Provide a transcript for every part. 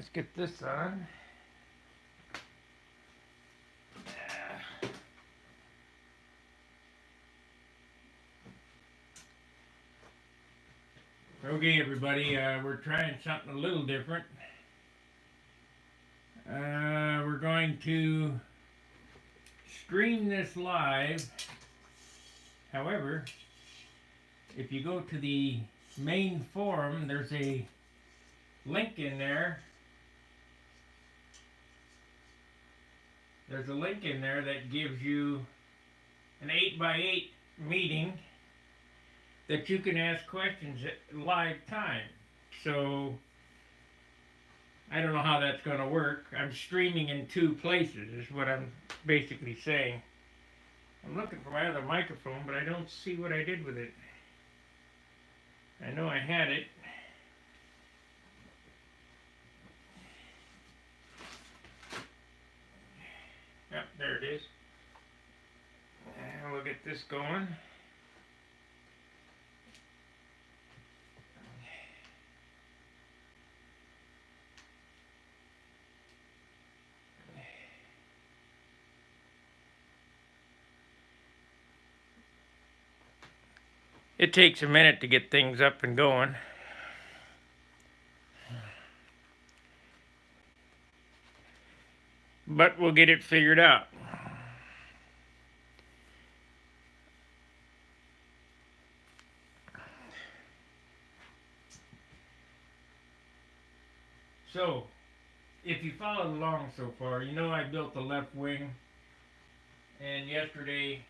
Let's get this on. Okay, everybody, we're trying something a little different. We're going to stream this live. However, if you go to the main forum, there's a link in there. There's a link in there that gives you an 8x8 meeting that you can ask questions at live time. So I don't know how that's going to work. I'm streaming in two places is what I'm basically saying. I'm looking for my other microphone, but I don't see what I did with it. I know I had it. Yep, there it is. And we'll get this going. It takes a minute to get things up and going. But we'll get it figured out. So, if you followed along so far, you know I built the left wing, and yesterday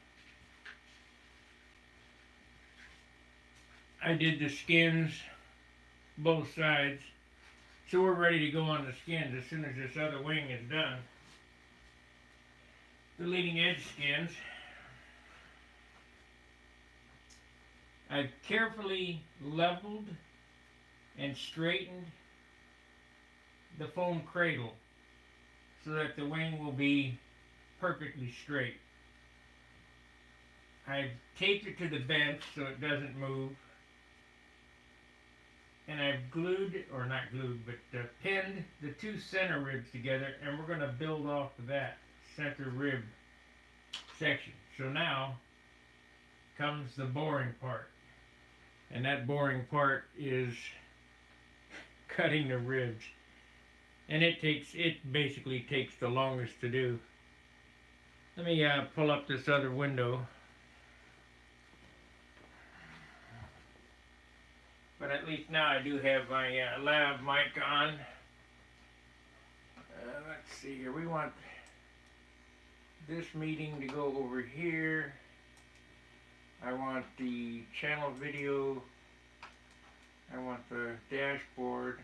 I did the skins, both sides, so we're ready to go on the skins as soon as this other wing is done. The leading edge skins, I've carefully leveled and straightened the foam cradle so that the wing will be perfectly straight. I've taped it to the bench so it doesn't move, and I've glued, or not glued, but pinned the two center ribs together, and we're going to build off of that center rib section. So now comes the boring part, and that boring part is cutting the ribs. And it basically takes the longest to do. Let me pull up this other window. But at least now I do have my lav mic on. Let's see here. We want this meeting to go over here. I want the channel video. I want the dashboard.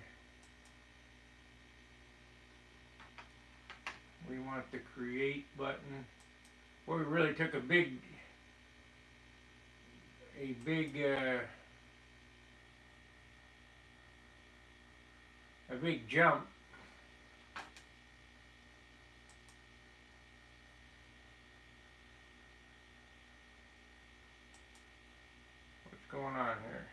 We want the create button. Well, we really took a big jump. What's going on here?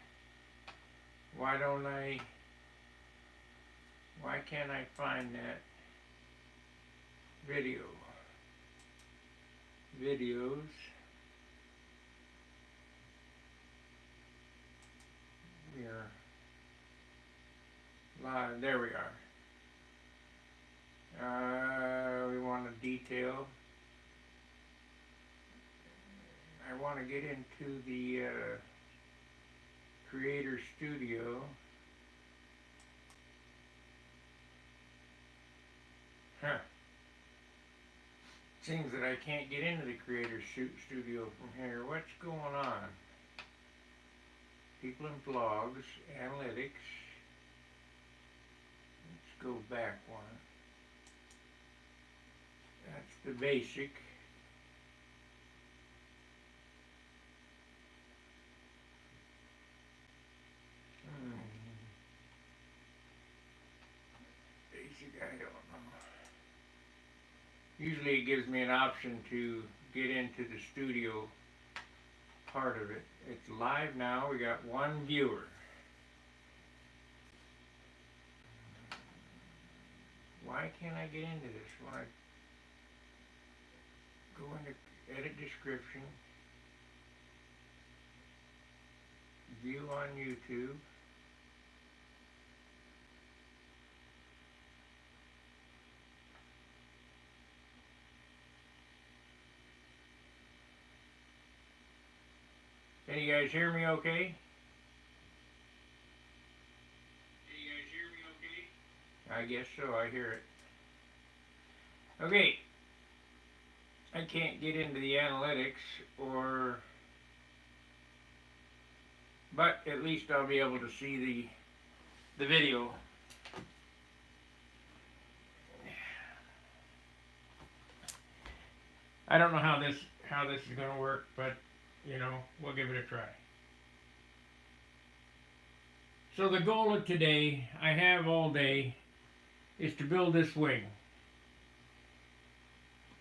Why can't I find that video? Videos. We are live. There we are. We want a detail. I want to get into the Creator Studio. Huh. Seems that I can't get into the Creator Studio from here. What's going on? People and blogs, analytics. Let's go back one. That's the basic. Basic, I don't know. Usually it gives me an option to get into the studio part of it. It's live now. We got one viewer. Why can't I get into this? When I go into edit description, view on YouTube, can you guys hear me okay? I guess so, I hear it. Okay. I can't get into the analytics but at least I'll be able to see the video. I don't know how this is going to work, but you know, we'll give it a try. So the goal of today, I have all day, is to build this wing.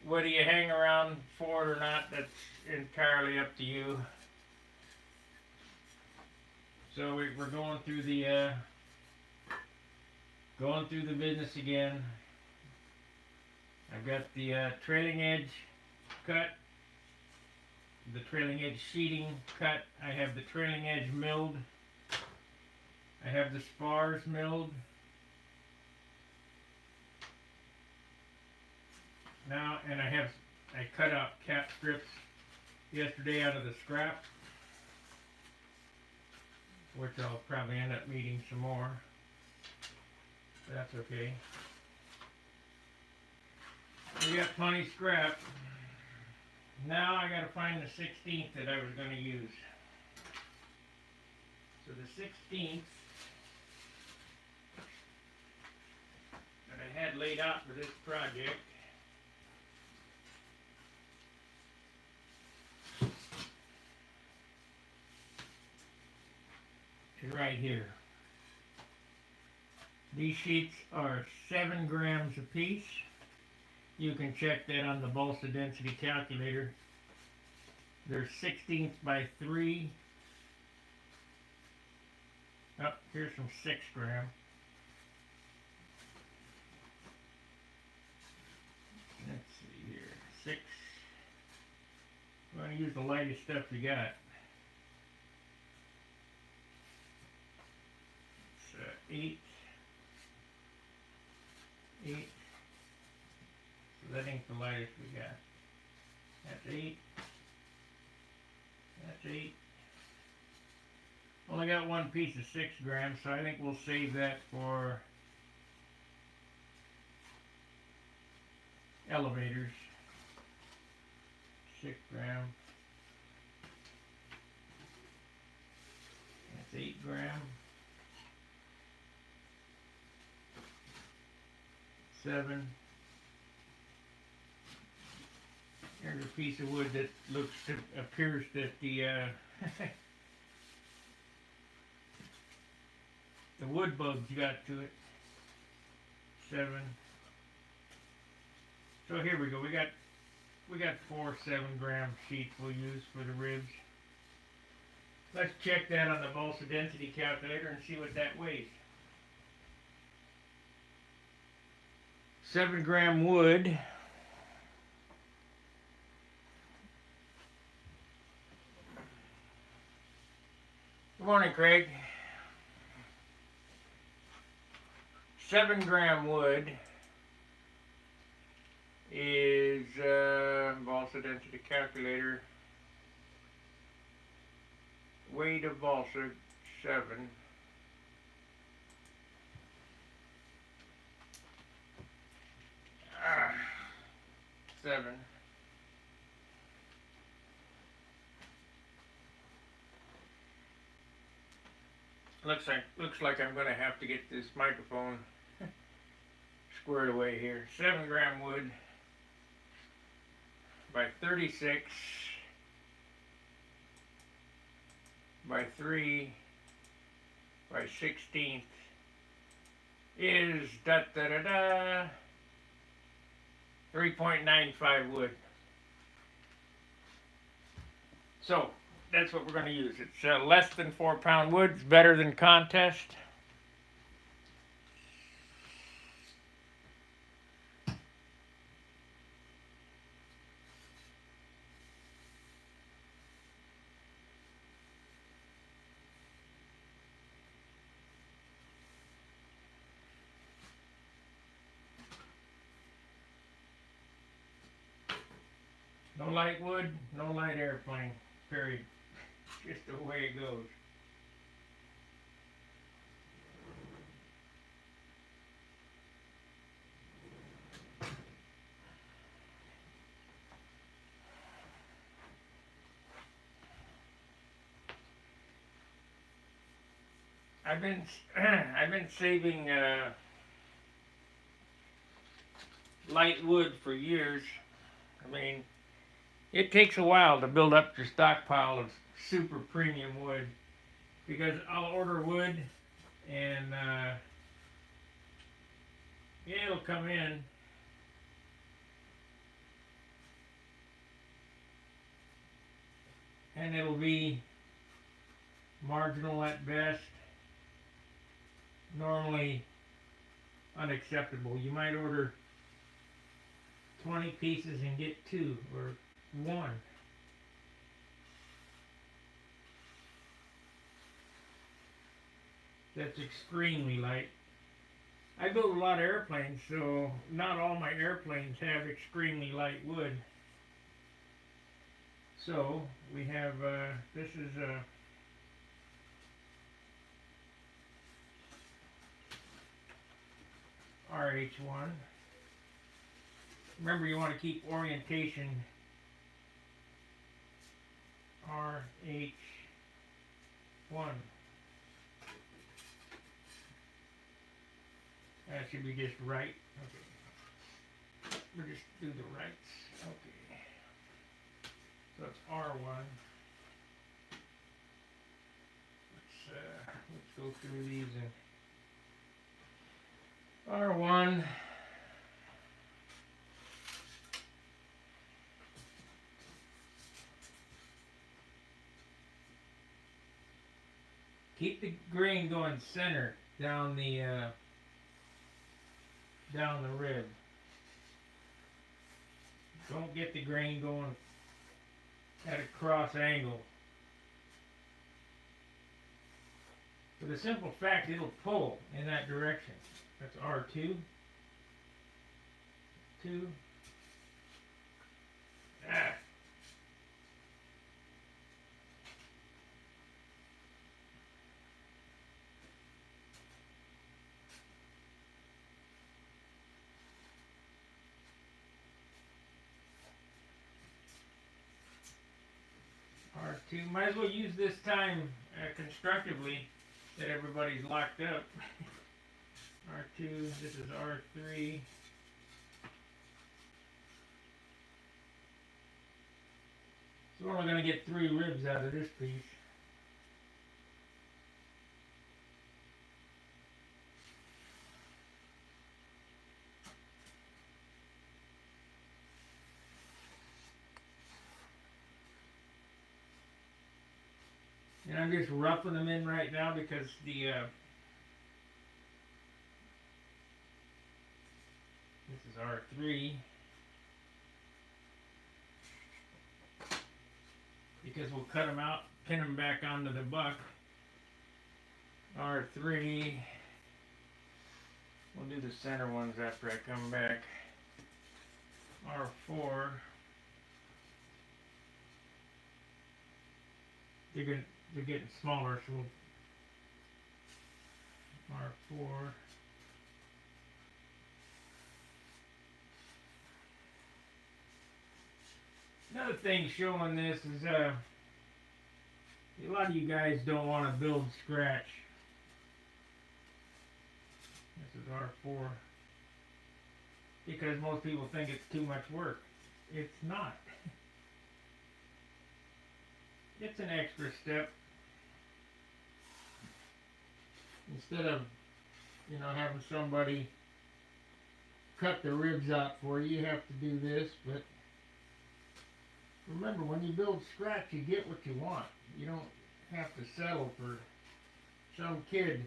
Whether you hang around for it or not, that's entirely up to you. So we're going through the business again. I've got the trailing edge cut, the trailing edge sheeting cut. I have the trailing edge milled. I have the spars milled. Now, and I cut out cap strips yesterday out of the scrap, which I'll probably end up needing some more. That's okay. We got plenty of scrap. Now I gotta find the 16th that I was gonna use. So the 16th that I had laid out for this project is right here. These sheets are 7 grams a piece. You can check that on the balsa density calculator. They're 16th by 3. Oh, here's some 6 gram. Let's see here. 6. I'm going to use the lightest stuff we got. It's 8. 8. So that ain't the lightest we got. That's 8. That's 8. Only got one piece of 6 grams, so I think we'll save that for elevators. 6 gram. That's 8 gram. 7. Here's a piece of wood that appears that the the wood bugs got to it. 7. So here we go. We got 4 7-gram sheets we'll use for the ribs. Let's check that on the balsa density calculator and see what that weighs. 7-gram wood. Good morning, Craig. 7-gram wood is balsa density calculator. Weight of balsa 7. 7. Looks like I'm going to have to get this microphone squared away here. 7-gram wood by 36 by 3 by 16th is 3.95 wood. So that's what we're going to use. It's less than 4-pound wood. It's better than contest. No light wood, no light airplane. Period. Just the way it goes. I've been I've been saving light wood for years. I mean, it takes a while to build up your stockpile of super premium wood because I'll order wood and yeah, it'll come in. And it'll be marginal at best, normally unacceptable. You might order 20 pieces and get 2 or 1. That's extremely light. I build a lot of airplanes, so not all my airplanes have extremely light wood. So we have, this is RH1. Remember, you want to keep orientation RH1. That should be just right. Okay. We'll just do the rights. Okay. So it's R1. Let's go through these and R1. Keep the grain going center down the rib. Don't get the grain going at a cross angle. For the simple fact it'll pull in that direction. That's R2. 2. Ah. R2. Might as well use this time constructively that everybody's locked up. R2, this is R3. So we're only going to get 3 ribs out of this piece. And I'm just roughing them in right now because the this is R3, because we'll cut them out, pin them back onto the buck. R3. We'll do the center ones after I come back. R4. They're getting smaller, so we'll R4. Another thing showing this is a lot of you guys don't want to build scratch. This is R4 because most people think it's too much work. It's not. It's an extra step. Instead of, having somebody cut the ribs out for you, you have to do this. But remember, when you build scratch, you get what you want. You don't have to settle for some kid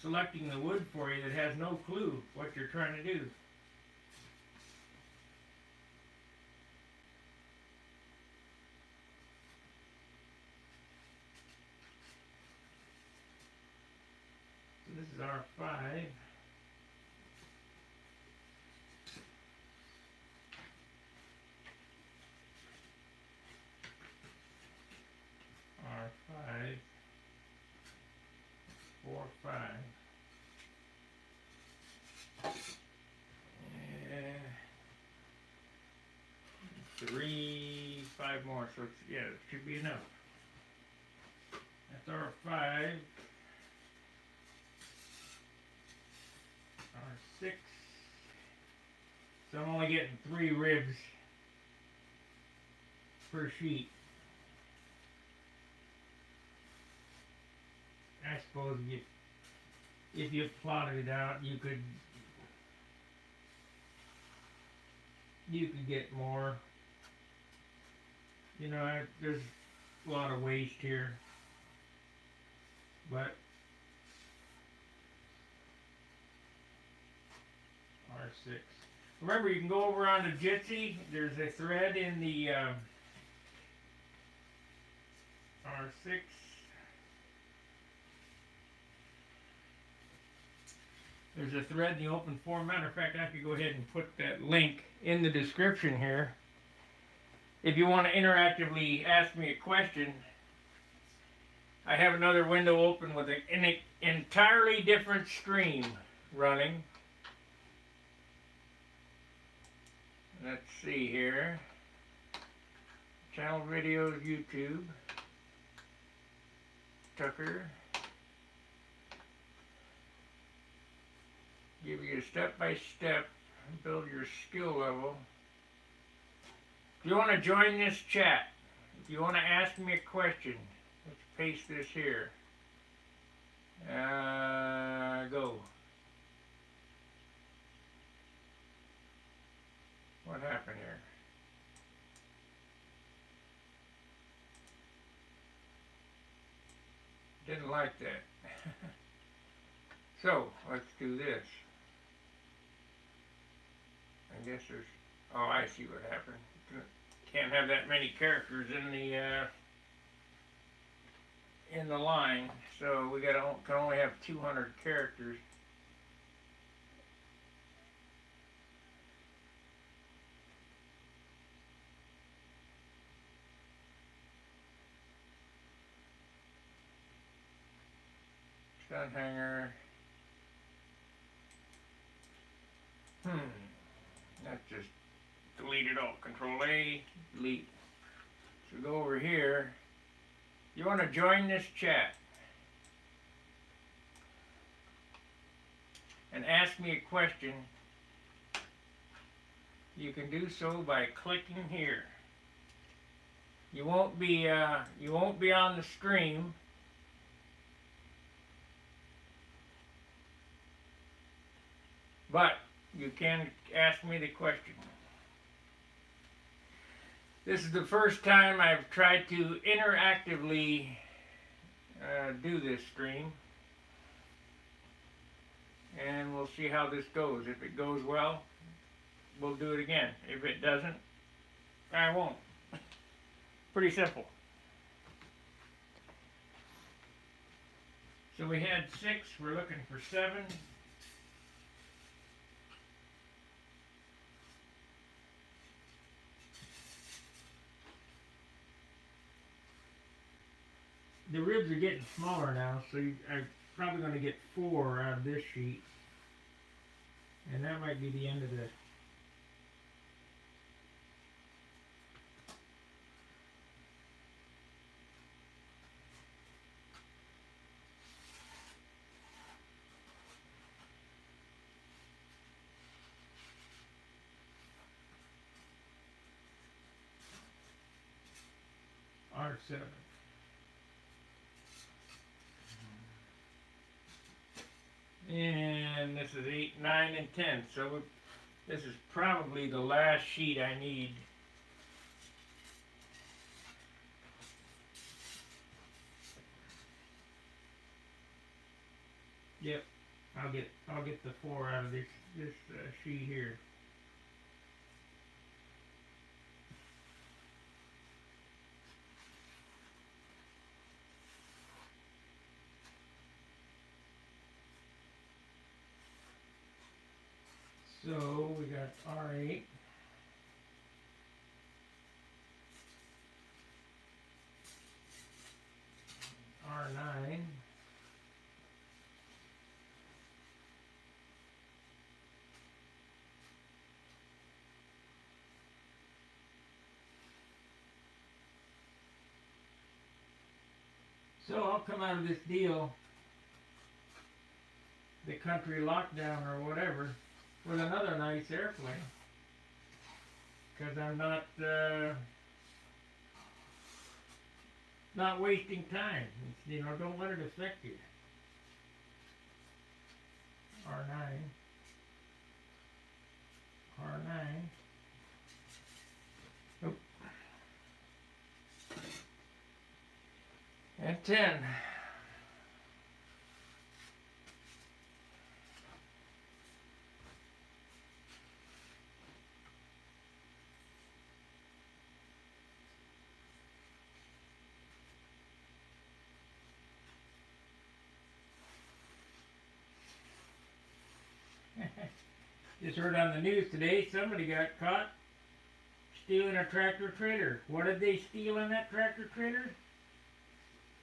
selecting the wood for you that has no clue what you're trying to do. So this is R5. 5 more, so it's, yeah, it should be enough. That's R5. R6. So I'm only getting 3 ribs per sheet. I suppose if you plotted it out, you could get more. You know, there's a lot of waste here, but R6. Remember, you can go over onto Jitsi. There's a thread in the R6. There's a thread in the open forum. Matter of fact, I could go ahead and put that link in the description here. If you want to interactively ask me a question, I have another window open with an entirely different stream running. Let's see here. Channel videos, YouTube, Tucker. Give you a step-by-step, build your skill level. If you want to join this chat, if you want to ask me a question, let's paste this here. Go. What happened here? Didn't like that. So, let's do this. I guess there's, oh, I see what happened. Can't have that many characters in the line, so we can only have 200 characters. Stunt hanger. That's just delete it all. Control A, delete. So go over here. You want to join this chat and ask me a question. You can do so by clicking here. You won't be on the stream. But you can ask me the question. This is the first time I've tried to interactively do this stream. And we'll see how this goes. If it goes well, we'll do it again. If it doesn't, I won't. Pretty simple. So we had 6, we're looking for 7. The ribs are getting smaller now, so I'm probably going to get 4 out of this sheet. And that might be the end of the... R7. And this is 8, 9, and 10. So this is probably the last sheet I need. Yep, I'll get the 4 out of this sheet here. So we got R8. R9. So I'll come out of this deal, the country lockdown or whatever, with another nice airplane. Because I'm not wasting time. You know, don't let it affect you. R9. R9. Oop. And 10. Just heard on the news today, somebody got caught stealing a tractor trailer. What did they steal in that tractor trailer?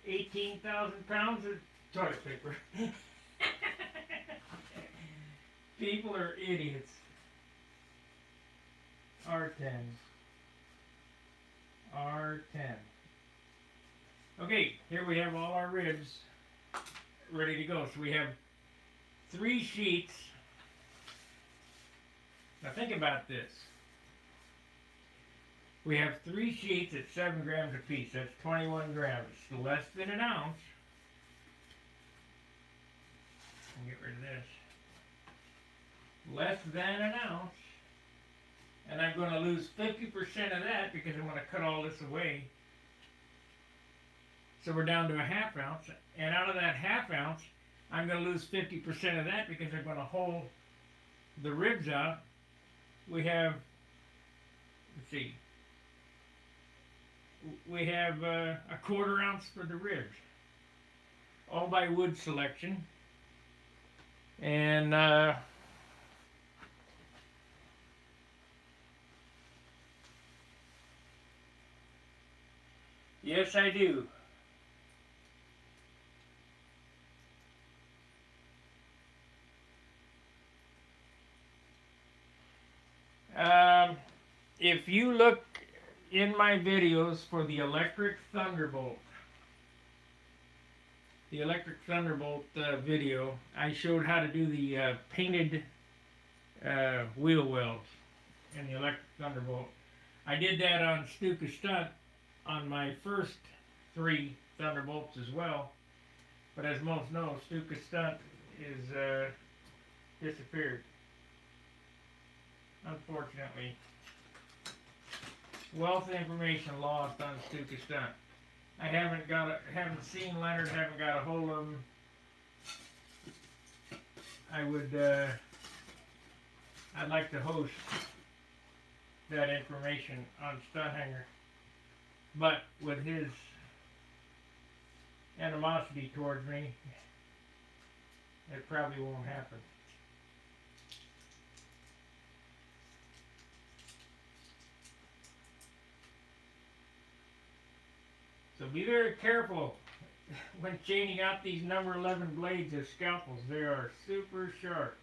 18,000 pounds of toilet paper. People are idiots. R10. R10. Okay, here we have all our ribs ready to go. So we have 3 sheets. Now think about this. We have 3 sheets at 7 grams apiece. That's 21 grams. It's less than an ounce. I'll get rid of this. Less than an ounce. And I'm going to lose 50% of that because I'm going to cut all this away. So we're down to a ½ ounce. And out of that ½ ounce, I'm going to lose 50% of that because I'm going to hold the ribs out. We have, let's see, we have a ¼ ounce for the ribs, all by wood selection, and yes, I do. If you look in my videos for the electric thunderbolt video, I showed how to do the painted wheel wells in the electric thunderbolt. I did that on Stunt on my first 3 thunderbolts as well, but as most know, Stunt is disappeared. Unfortunately, wealth of information lost on Stunt. I haven't seen Leonard, haven't got a hold of him. I'd like to host that information on Stunt Hanger, but with his animosity towards me, it probably won't happen. So be very careful when chaining out these number 11 blades as scalpels. They are super sharp.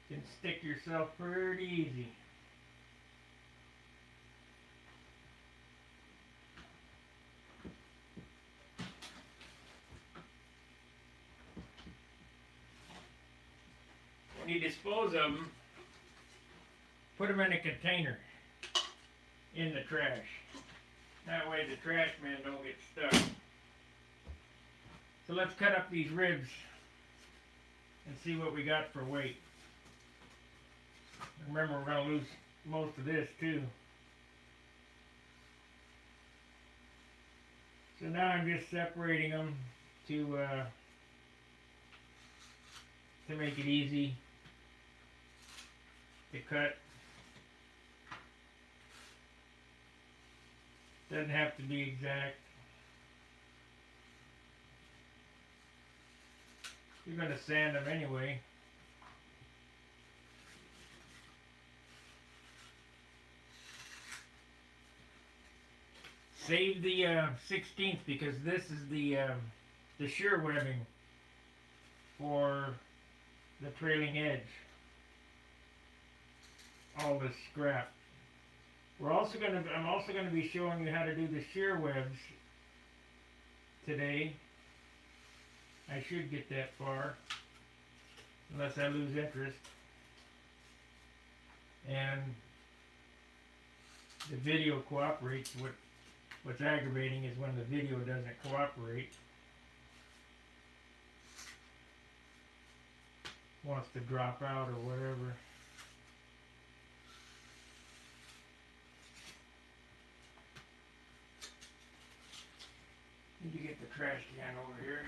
You can stick yourself pretty easy. When you dispose of them, put them in a container in the trash. That way the trash man don't get stuck. So let's cut up these ribs and see what we got for weight. Remember, we're going to lose most of this too. So now I'm just separating them to make it easy to cut. Doesn't have to be exact. You're going to sand them anyway. Save the 16th because this is the shear webbing for the trailing edge. All this scrap. I'm also gonna be showing you how to do the shear webs today. I should get that far, unless I lose interest. And the video cooperates. What's aggravating is when the video doesn't cooperate. Wants to drop out or whatever. Need to get the trash can over here.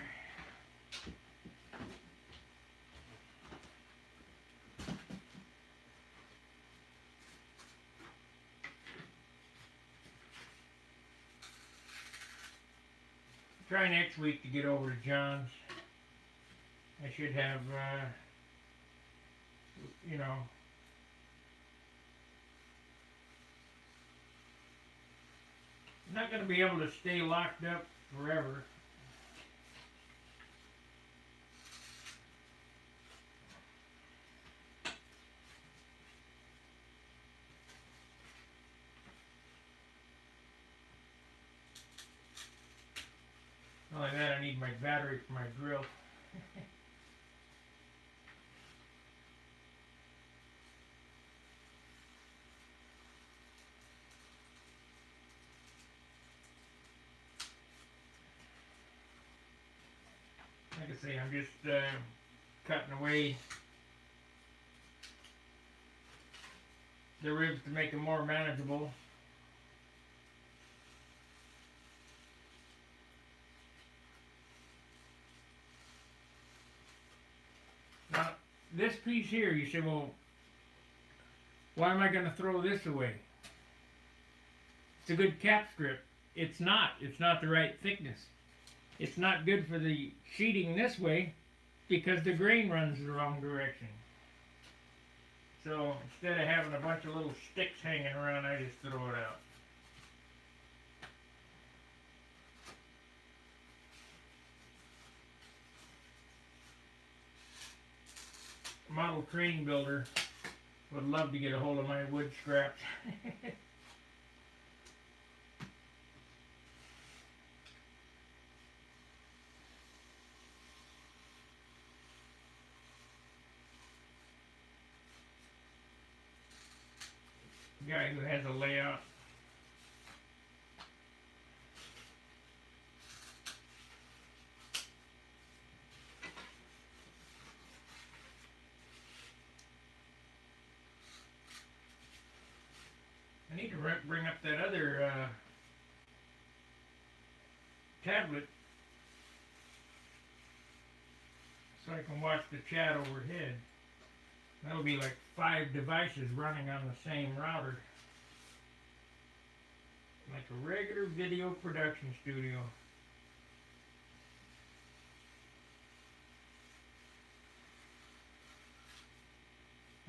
Try next week to get over to John's. I should have, you know, I'm not going to be able to stay locked up forever. Not only that, I need my battery for my drill. Like I say, I'm just cutting away the ribs to make them more manageable. Now, this piece here, you say, well, why am I going to throw this away? It's a good cap strip. It's not. It's not the right thickness. It's not good for the sheeting this way because the grain runs the wrong direction. So instead of having a bunch of little sticks hanging around, I just throw it out. Model train builder would love to get a hold of my wood scraps. Guy who has a layout. I need to bring up that other tablet so I can watch the chat overhead. That'll be like 5 devices running on the same router. Like a regular video production studio.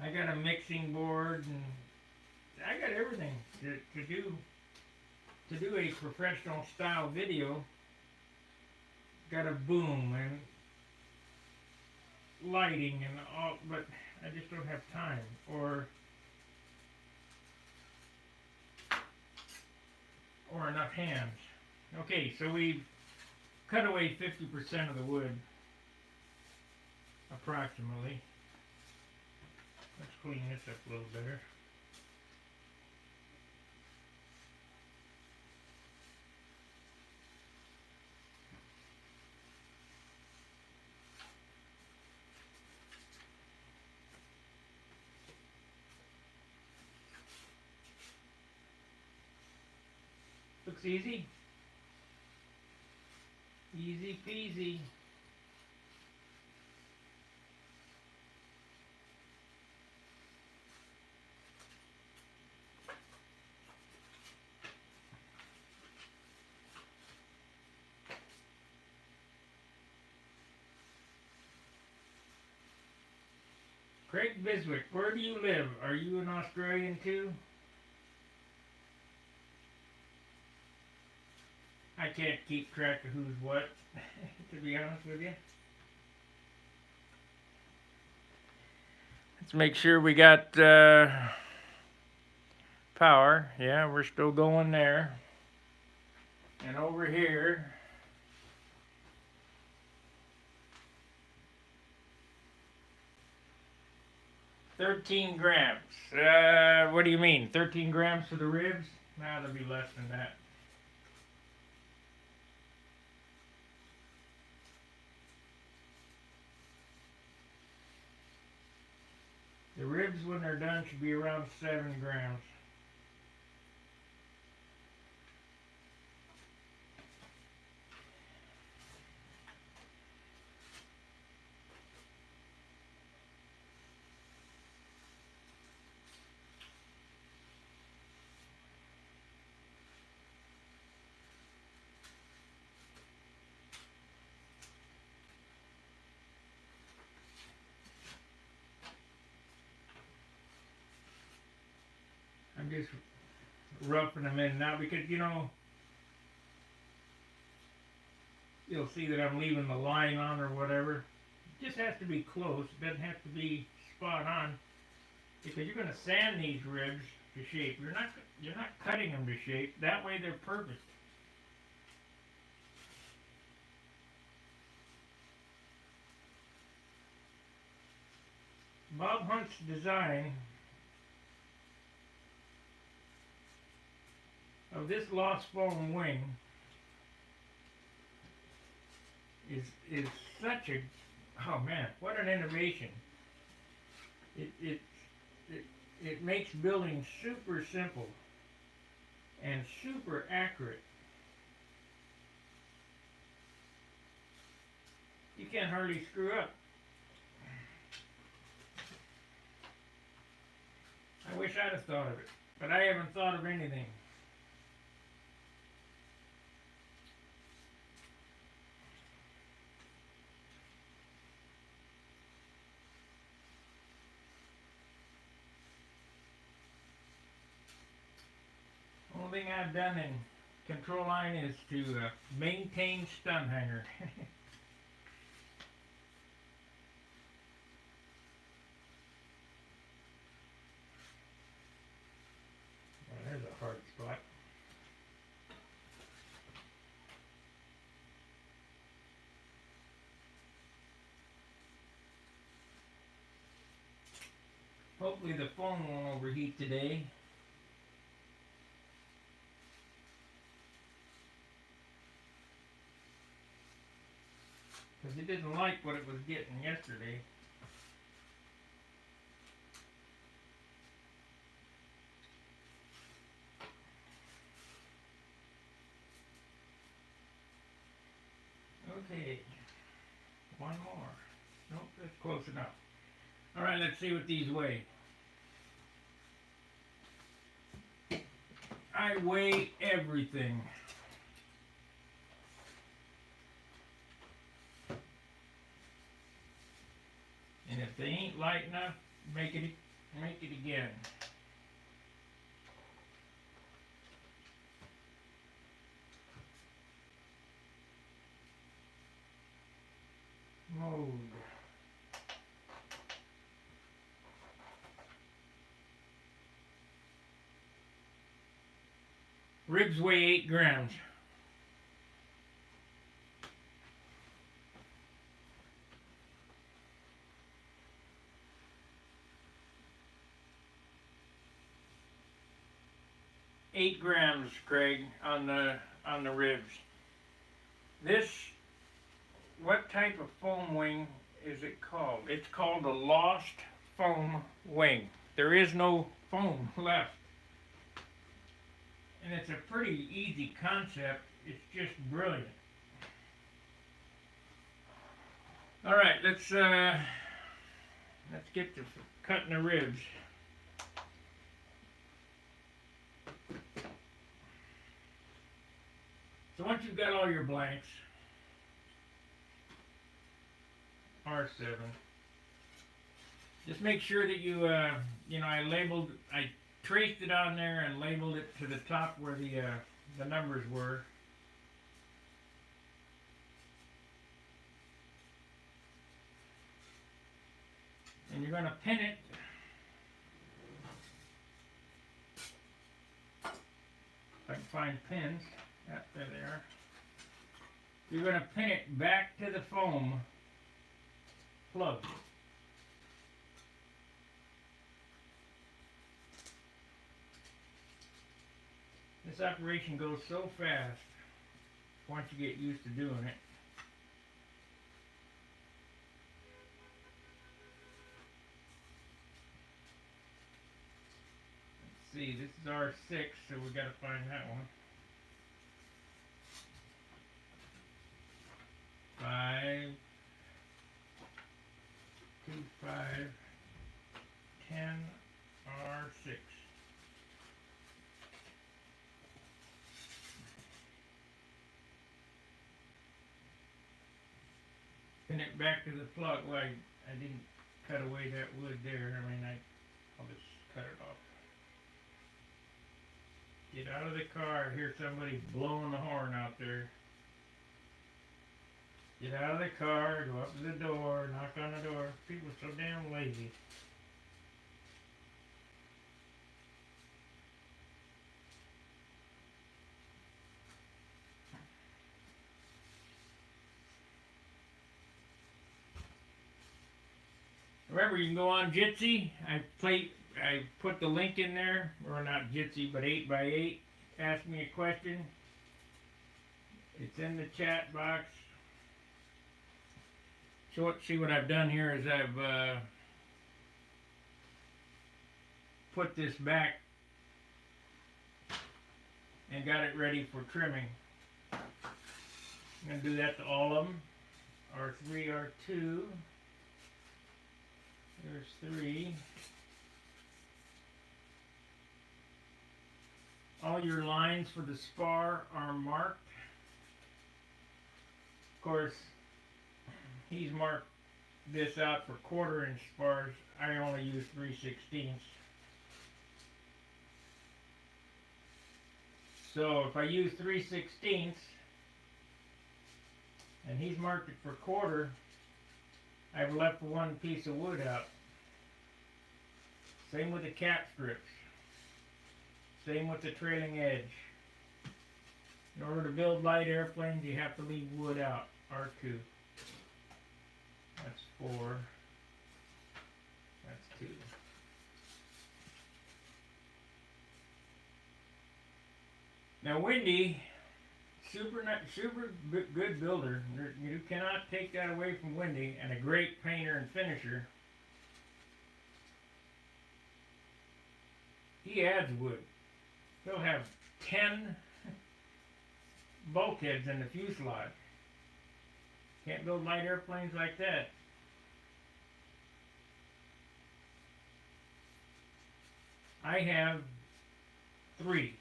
I got a mixing board and I got everything to do a professional style video. Got a boom and lighting and all, but I just don't have time or enough hands. Okay, so we've cut away 50% of the wood, approximately. Let's clean this up a little better. Looks easy. Easy peasy. Craig Biswick, where do you live? Are you an Australian too? I can't keep track of who's what, to be honest with you. Let's make sure we got power. Yeah, we're still going there. And over here, 13 grams. What do you mean? 13 grams for the ribs? Nah, that'll be less than that. The ribs, when they're done, should be around 7 grams. I'm just roughing them in now because, you know, you'll see that I'm leaving the line on or whatever. It just has to be close. It doesn't have to be spot on because you're going to sand these ribs to shape. You're not cutting them to shape. That way they're perfect. Bob Hunt's design of this lost foam wing is such a, oh man, what an innovation. It makes building super simple and super accurate. You can't hardly screw up. I wish I'd have thought of it, but I haven't thought of anything. Only thing I've done in control line is to maintain stunt hanger. Well, there's a hard spot. Hopefully the phone won't overheat today. Because it didn't like what it was getting yesterday. Okay, one more. Nope, that's close enough. Alright, let's see what these weigh. I weigh everything. And if they ain't light enough, make it again. Mode. Ribs weigh 8 grams. Eight grams, Craig, on the ribs. This, what type of foam wing is it called? It's called a lost foam wing. There is no foam left. And it's a pretty easy concept. It's just brilliant. All right, let's get to cutting the ribs. So once you've got all your blanks, R7, just make sure that you, I traced it on there and labeled it to the top where the numbers were. And you're going to pin it I can find pins. Yep, there they are. You're going to pin it back to the foam plug. This operation goes so fast once you get used to doing it. Let's see, this is R6, so we got to find that one. 5, 2, 5, 10, R6. Pin it back to the plug. Well, I didn't cut away that wood there. I mean, I'll just cut it off. Get out of the car. I hear somebody blowing the horn out there. Get out of the car, go up to the door, knock on the door. People are so damn lazy. Remember, you can go on Jitsi. I put the link in there, or not Jitsi, but 8x8. Ask me a question. It's in the chat box. So see what I've done here is I've put this back and got it ready for trimming. I'm going to do that to all of them. R3, R2. There's 3. All your lines for the spar are marked. Of course, he's marked this out for 1/4 inch spars. I only use 3/16. So if I use 3/16 and he's marked it for 1/4, I've left one piece of wood out. Same with the cap strips. Same with the trailing edge. In order to build light airplanes, you have to leave wood out. R2. That's 4. That's 2. Now Wendy, super good builder. You cannot take that away from Wendy, and a great painter and finisher. He adds wood. He'll have 10 bulkheads in the fuselage. Can't build light airplanes like that. I have 3.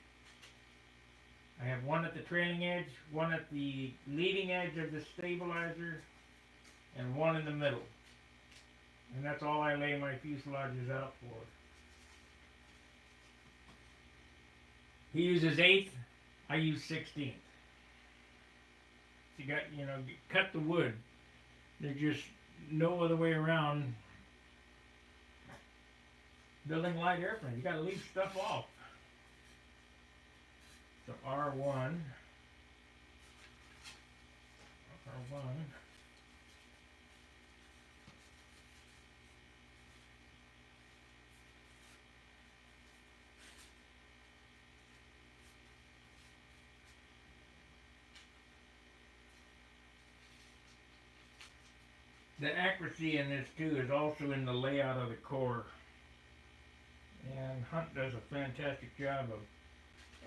I have one at the trailing edge, one at the leading edge of the stabilizer, and one in the middle. And that's all I lay my fuselages out for. He uses 1/8, I use 16th. You got, cut the wood. There's just no other way around building light airplanes. You got to leave stuff off. So R1. The accuracy in this too is also in the layout of the core. And Hunt does a fantastic job of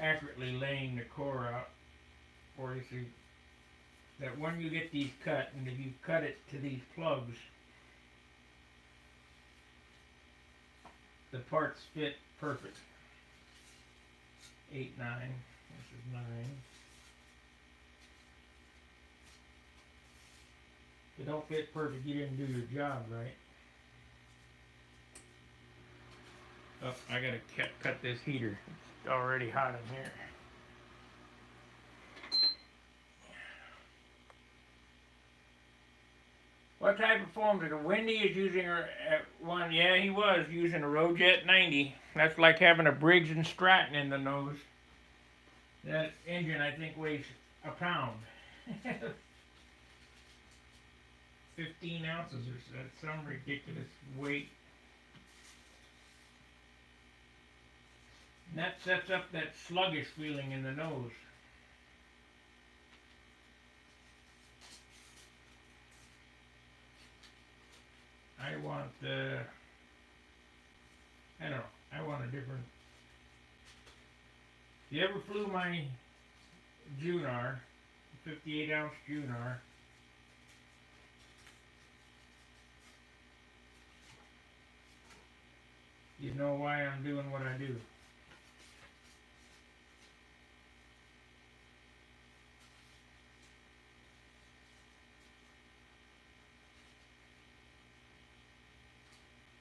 accurately laying the core out for you, so that when you get these cut, and if you cut it to these plugs, the parts fit perfect. 8, 9. This is 9. If it don't fit perfect, you didn't do your job right. Oh, I gotta cut this heater. It's already hot in here. What type of foam is it? Wendy is using one. Yeah, he was using a Rojet 90. That's like having a Briggs and Stratton in the nose. That engine, I think, weighs a pound. 15 ounces or so. That's some ridiculous weight. And that sets up that sluggish feeling in the nose. I want, I don't know, I want a different. If you ever flew my Junar, 58 ounce Junar, you know why I'm doing what I do.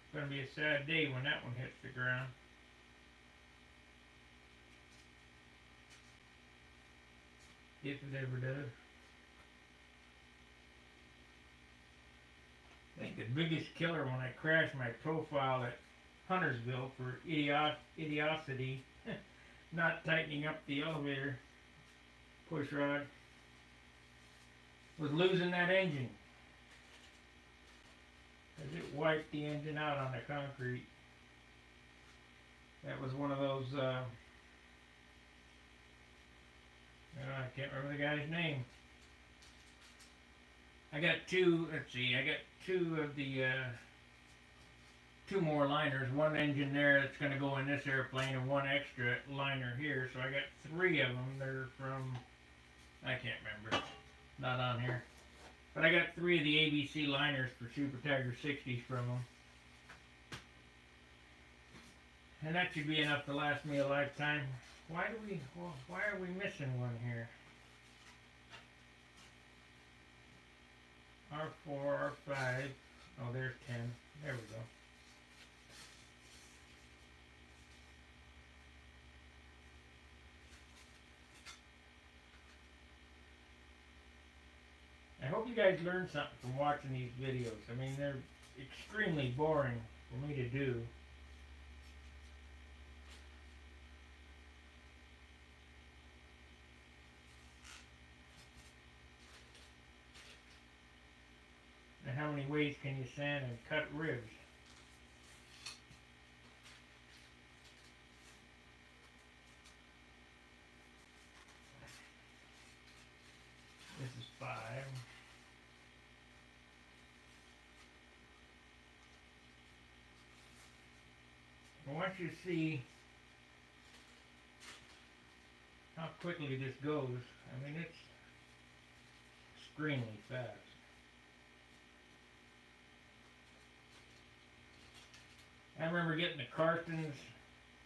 It's going to be a sad day when that one hits the ground. If it ever does. I think the biggest killer when I crashed my profile at Huntersville for idiocy, not tightening up the elevator push rod, was losing that engine. As it wiped the engine out on the concrete. That was one of those, I can't remember the guy's name. I got two, let's see, I got two of the, two more liners. One engine there that's going to go in this airplane and one extra liner here. So I got three of them. They're from, I can't remember. Not on here. But I got three of the ABC liners for Super Tiger 60s from them. And that should be enough to last me a lifetime. Why are we missing one here? R4, R5. Oh, there's 10. There we go. I hope you guys learned something from watching these videos. I mean, they're extremely boring for me to do. And how many ways can you sand and cut ribs? This is 5. I want you to see how quickly this goes. I mean, it's extremely fast. I remember getting the Carson's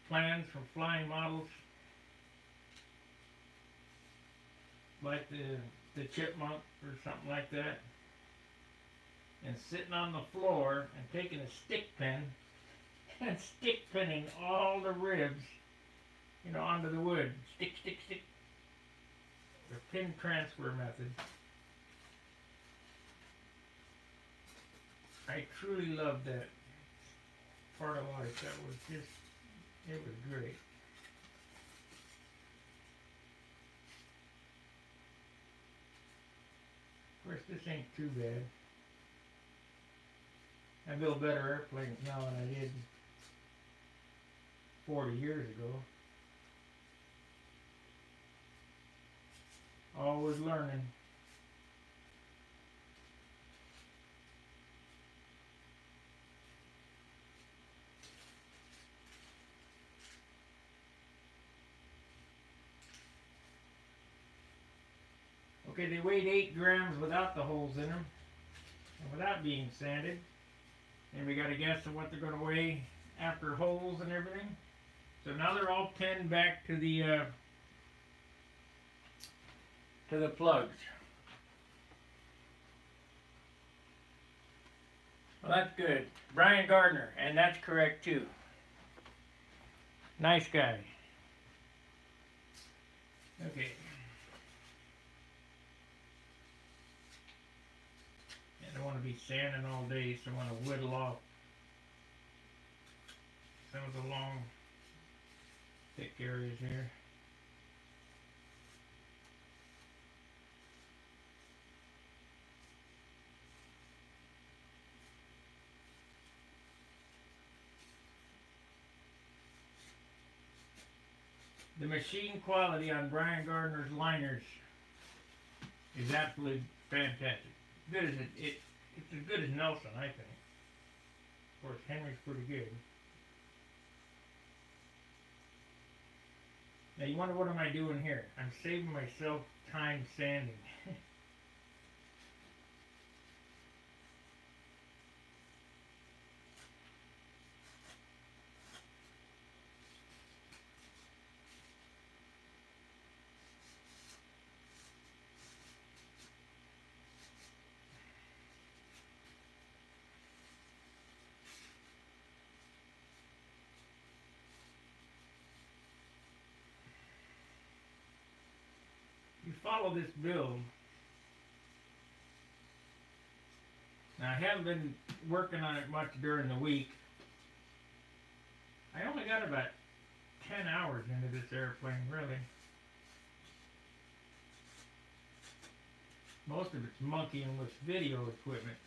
plans from Flying Models, like the Chipmunk or something like that, and sitting on the floor and taking a stick pin and stick pinning all the ribs, onto the wood. Stick, stick, stick. The pin transfer method. I truly loved that part of life. That was just, it was great. Of course, this ain't too bad. I build better airplanes now than I did 40 years ago. Always learning. Okay, they weighed 8 grams without the holes in them, and without being sanded. And we got a guess of what they're going to weigh after holes and everything. So now they're all pinned back to the plugs. Well, that's good. Brian Gardner, and that's correct too. Nice guy. Okay. I don't want to be sanding all day, so I want to whittle off some of the long, thick areas here. The machine quality on Brian Gardner's liners is absolutely fantastic. Good as it's as good as Nelson, I think. Of course, Henry's pretty good. Now you wonder what am I doing here? I'm saving myself time sanding. You follow this build. Now I haven't been working on it much during the week. I only got about 10 hours into this airplane, really. Most of it's monkeying with video equipment.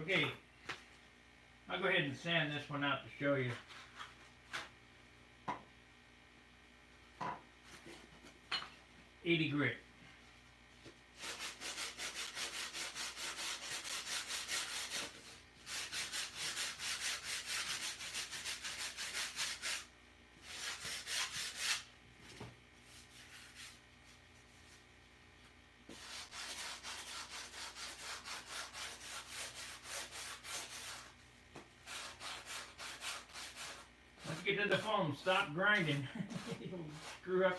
Okay, I'll go ahead and sand this one out to show you. .80 grit. Get to the foam, stop grinding. You'll screw up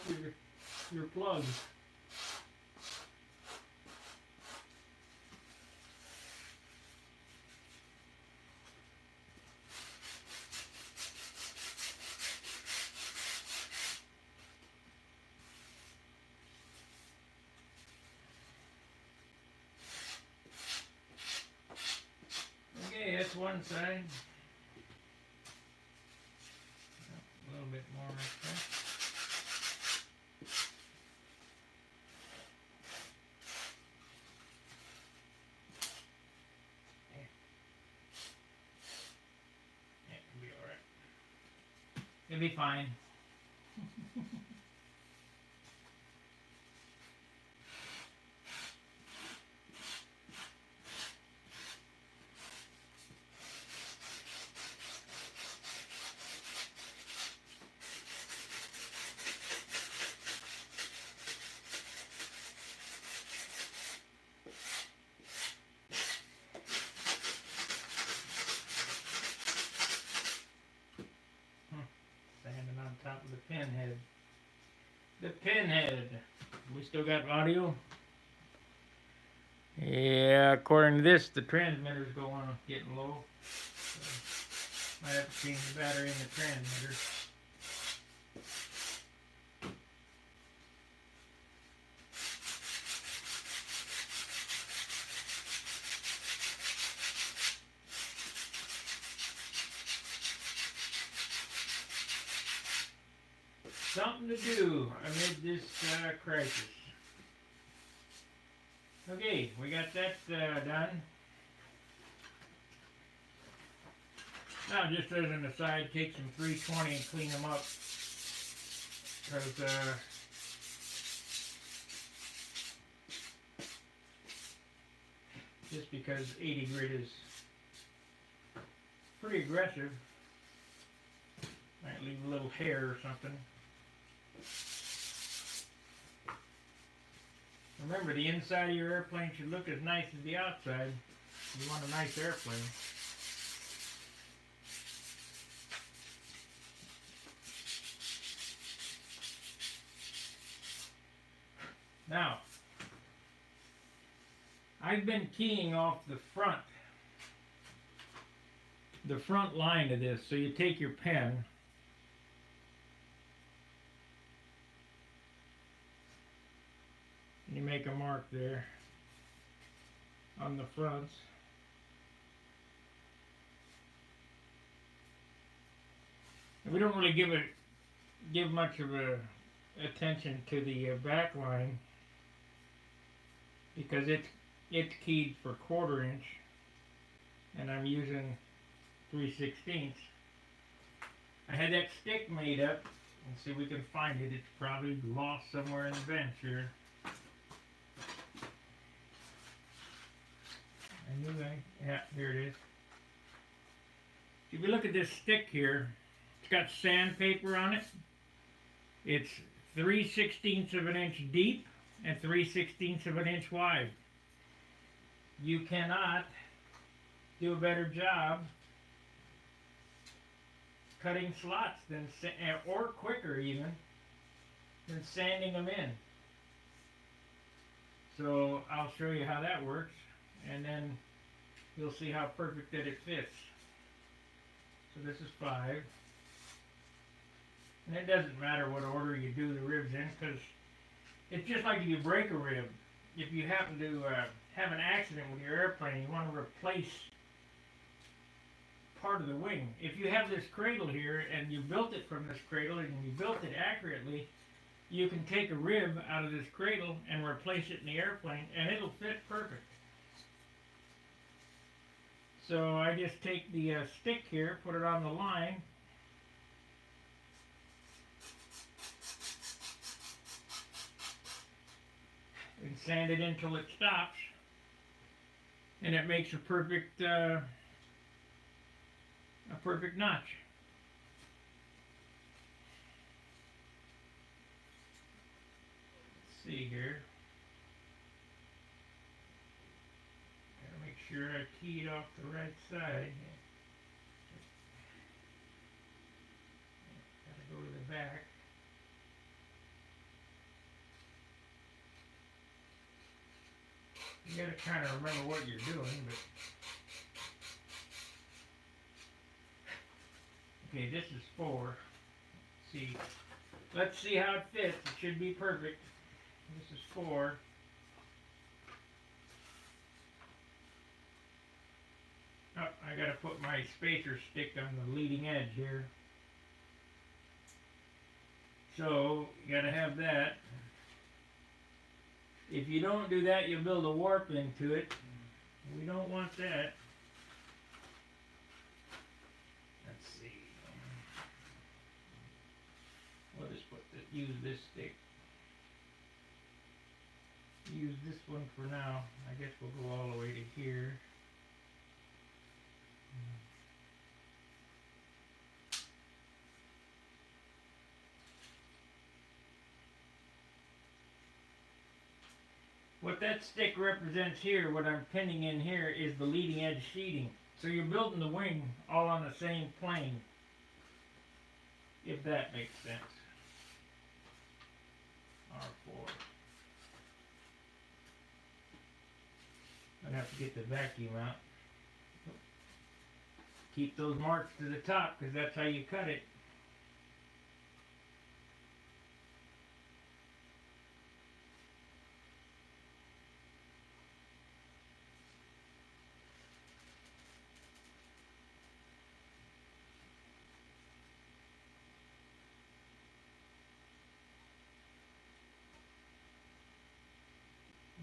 your plugs. Okay, that's one side. Bit more right there. Yeah, it'll be alright. It'll be fine. Top of the pinhead. The pinhead. We still got audio? Yeah, according to this, the transmitter's getting low. So might have to change the battery in the transmitter. Something to do amid this crisis. Okay, we got that done. Now, just as an aside, take some 320 and clean them up. Because, just because 80 grit is pretty aggressive. Might leave a little hair or something. Remember, the inside of your airplane should look as nice as the outside. You want a nice airplane. Now, I've been keying off the front line of this. So you take your pen, you make a mark there on the fronts. We don't really give much of a attention to the back line because it's keyed for 1/4 inch, and I'm using 3/16. I had that stick made up. Let's see if we can find it. It's probably lost somewhere in the bench here. Yeah, here it is. If you look at this stick here, it's got sandpaper on it. It's 3/16 of an inch deep and 3/16 of an inch wide. You cannot do a better job cutting slots than, or quicker even, than sanding them in. So I'll show you how that works, and then you'll see how perfect that it fits. So this is 5. And it doesn't matter what order you do the ribs in, because it's just like if you break a rib. If you happen to have an accident with your airplane, you want to replace part of the wing. If you have this cradle here and you built it from this cradle and you built it accurately, you can take a rib out of this cradle and replace it in the airplane and it'll fit perfect. So I just take the stick here, put it on the line, and sand it until it stops, and it makes a perfect notch. Let's see here. Gotta make sure I key it off the right side. Gotta go to the back. You gotta kind of remember what you're doing, but okay, this is 4. Let's see how it fits. It should be perfect. This is 4. Oh, I gotta put my spacer stick on the leading edge here. So you gotta have that. If you don't do that, you'll build a warp into it. We don't want that. Let's see. We'll just use this stick. Use this one for now. I guess we'll go all the way to here. What that stick represents here, what I'm pinning in here, is the leading edge sheeting. So you're building the wing all on the same plane, if that makes sense. R4. I'd have to get the vacuum out. Keep those marks to the top, because that's how you cut it.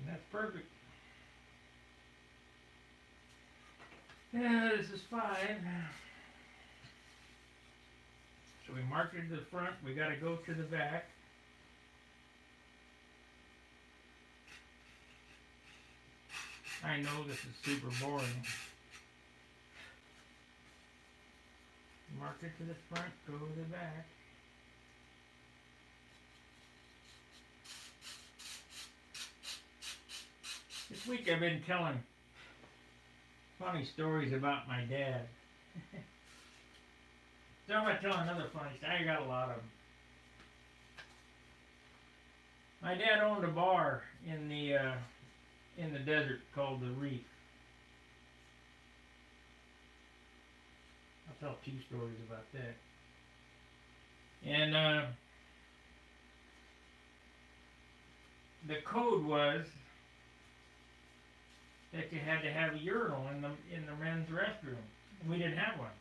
That's perfect. Yeah, this is 5. So we marked it to the front. We got to go to the back. I know this is super boring. Mark it to the front, go to the back. This week I've been telling funny stories about my dad. So I'm going to tell another funny story. I got a lot of them. My dad owned a bar in the desert called the Reef. I'll tell 2 stories about that. And the code was that you had to have a urinal in the men's restroom. We didn't have one.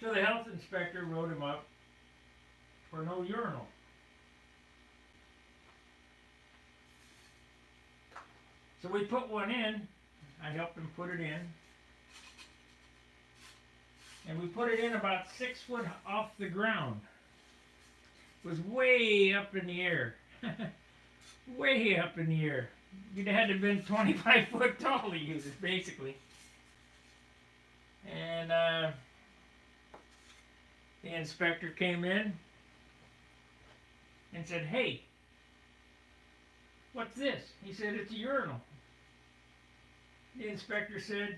So the health inspector wrote him up for no urinal. So we put one in. I helped him put it in. And we put it in about 6 foot off the ground. It was way up in the air. Way up in the air. You'd had to have been 25 foot tall to use it, basically. And the inspector came in and said, "Hey, what's this?" He said, "It's a urinal." The inspector said,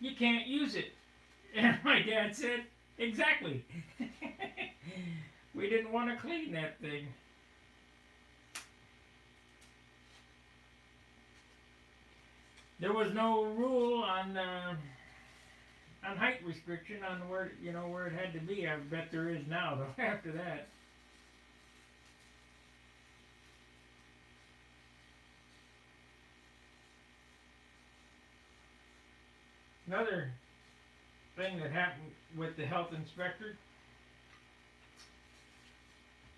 "You can't use it." And my dad said, "Exactly." We didn't want to clean that thing. There was no rule on height restriction on where where it had to be. I bet there is now though. After that. Another thing that happened with the health inspector.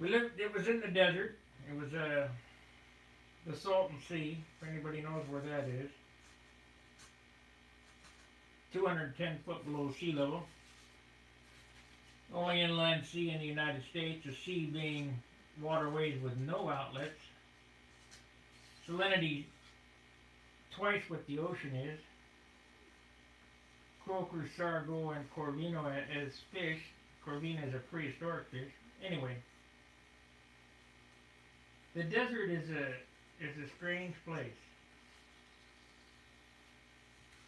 It was in the desert. It was the Salton Sea, if anybody knows where that is. 210 foot below sea level. Only inland sea in the United States, the sea being waterways with no outlets. Salinity twice what the ocean is. Croaker, sargo, and corvino as fish. Corvina is a prehistoric fish. Anyway, the desert is a strange place.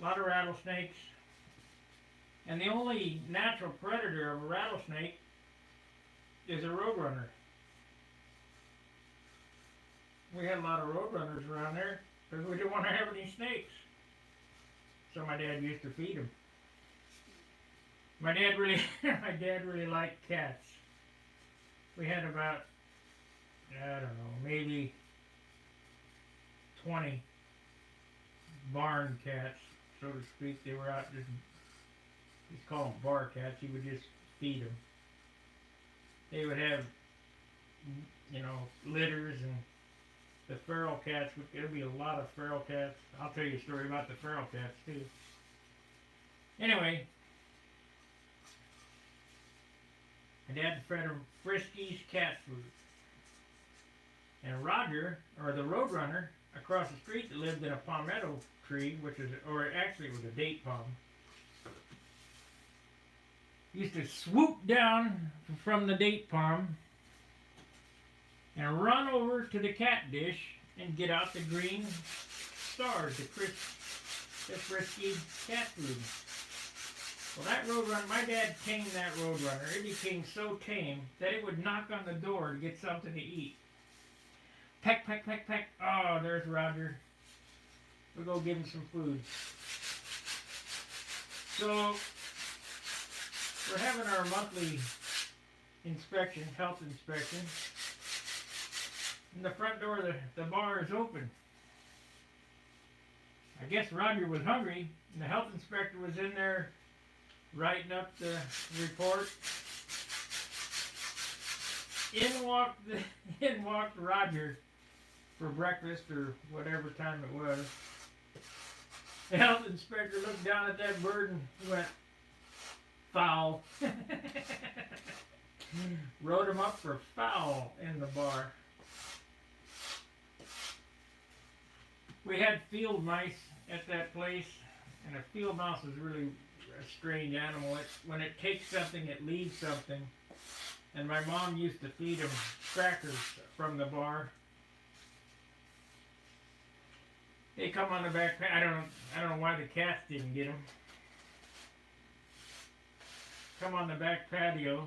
A lot of rattlesnakes. And the only natural predator of a rattlesnake is a roadrunner. We had a lot of roadrunners around there because we didn't want to have any snakes. So my dad used to feed them. My dad really liked cats. We had about, I don't know, maybe 20 barn cats, so to speak. They were out just, he'd call them bar cats. He would just feed them. They would have, litters, and the feral cats, there'd be a lot of feral cats. I'll tell you a story about the feral cats too. Anyway, my dad fed them Friskies cat food. And Roger, or the roadrunner, across the street that lived in a palmetto tree, or actually it was a date palm, used to swoop down from the date palm and run over to the cat dish and get out the green stars, the Frisky cat food. Well, that roadrunner, my dad tamed that roadrunner. It became so tame that it would knock on the door to get something to eat. Peck, peck, peck, peck. Oh, there's Roger. We'll go give him some food. So, we're having our monthly inspection, health inspection. And the front door of the bar is open. I guess Roger was hungry, and the health inspector was in there writing up the report. In walked Roger for breakfast or whatever time it was. The health inspector looked down at that bird and went, "Foul." Wrote him up for foul in the bar. We had field mice at that place, and a field mouse is really a strange animal. When it takes something, it leaves something. And my mom used to feed them crackers from the bar. They come on the back. I don't know why the cats didn't get them. Come on the back patio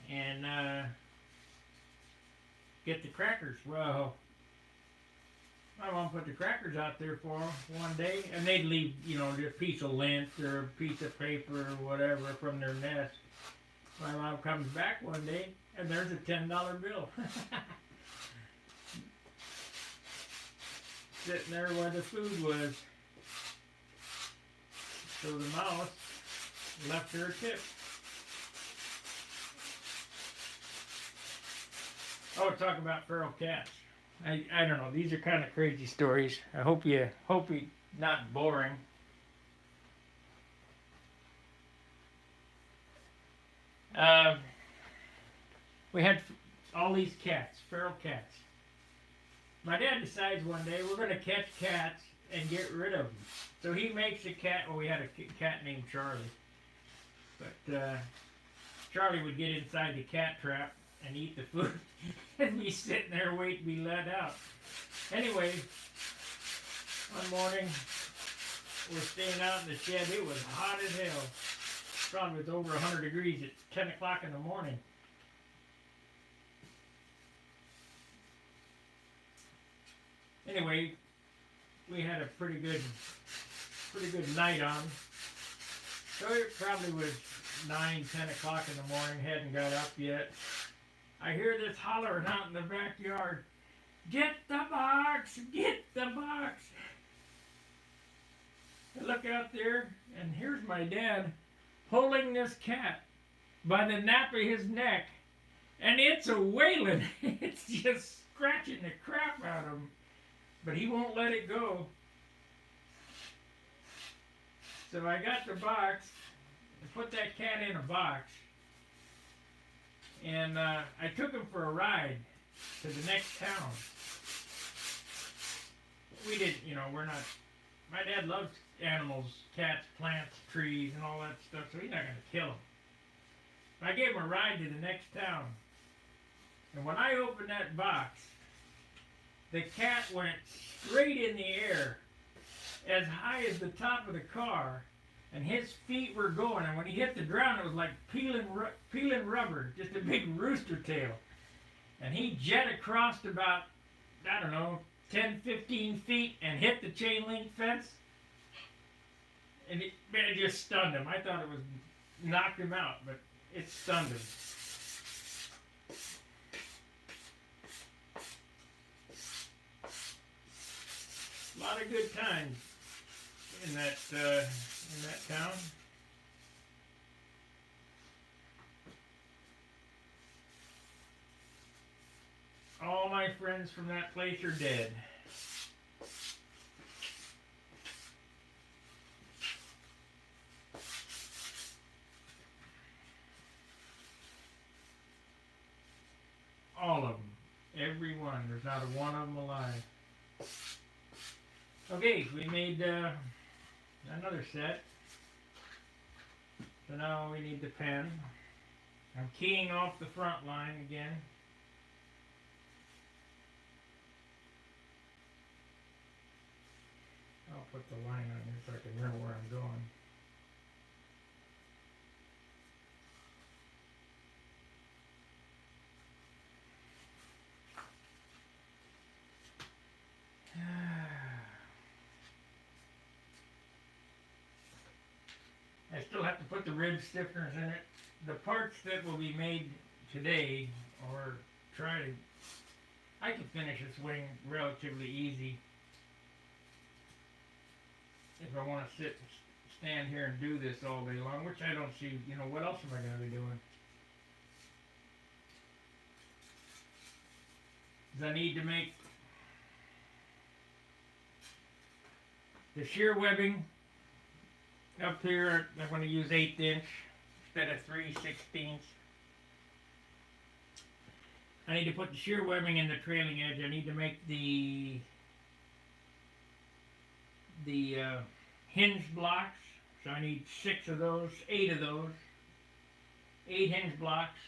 and get the crackers. Well, my mom put the crackers out there for them one day, and they'd leave, a piece of lint or a piece of paper or whatever from their nest. My mom comes back one day, and there's a $10 bill. Sitting there where the food was. So the mouse left her a tip. Oh, talk about feral cats. I don't know. These are kind of crazy stories. I hope you not boring. Uh, we had all these cats, feral cats. My dad decides one day we're going to catch cats and get rid of them. So he makes a cat. Well, we had a cat named Charlie, but Charlie would get inside the cat trap and eat the food, and be sitting there waiting to be let out. Anyway, one morning we're staying out in the shed. It was hot as hell. Probably was over 100 degrees at 10 o'clock in the morning. Anyway, we had a pretty good night on. So it probably was 9, 10 o'clock in the morning. Hadn't got up yet. I hear this hollering out in the backyard. Get the box! Get the box! I look out there, and here's my dad holding this cat by the nape of his neck, and it's a wailing. It's just scratching the crap out of him, but he won't let it go. So I got the box, and put that cat in a box, and I took him for a ride to the next town. We didn't, we're not, my dad loves animals, cats, plants, trees, and all that stuff, so he's not going to kill them. I gave him a ride to the next town, and when I opened that box, the cat went straight in the air, as high as the top of the car, and his feet were going, and when he hit the ground, it was like peeling rubber, just a big rooster tail. And he jetted across about, 10, 15 feet, and hit the chain link fence, and it just stunned him. I thought it was knocked him out, but it stunned him. A lot of good times in that town. All my friends from that place are dead. All of them. Every one. There's not a one of them alive. Okay, we made another set. So now we need the pen. I'm keying off the front line again. I'll put the line on here so I can remember where I'm going. I still have to put the rib stiffeners in it. The parts that will be made today, or I can finish this wing relatively easy. If I want to stand here and do this all day long, which I don't see, what else am I going to be doing? Because I need to make the shear webbing up here. I'm going to use 1/8 inch instead of 3/16. I need to put the shear webbing in the trailing edge. I need to make the hinge blocks. So I need 6 of those, 8 of those, 8 hinge blocks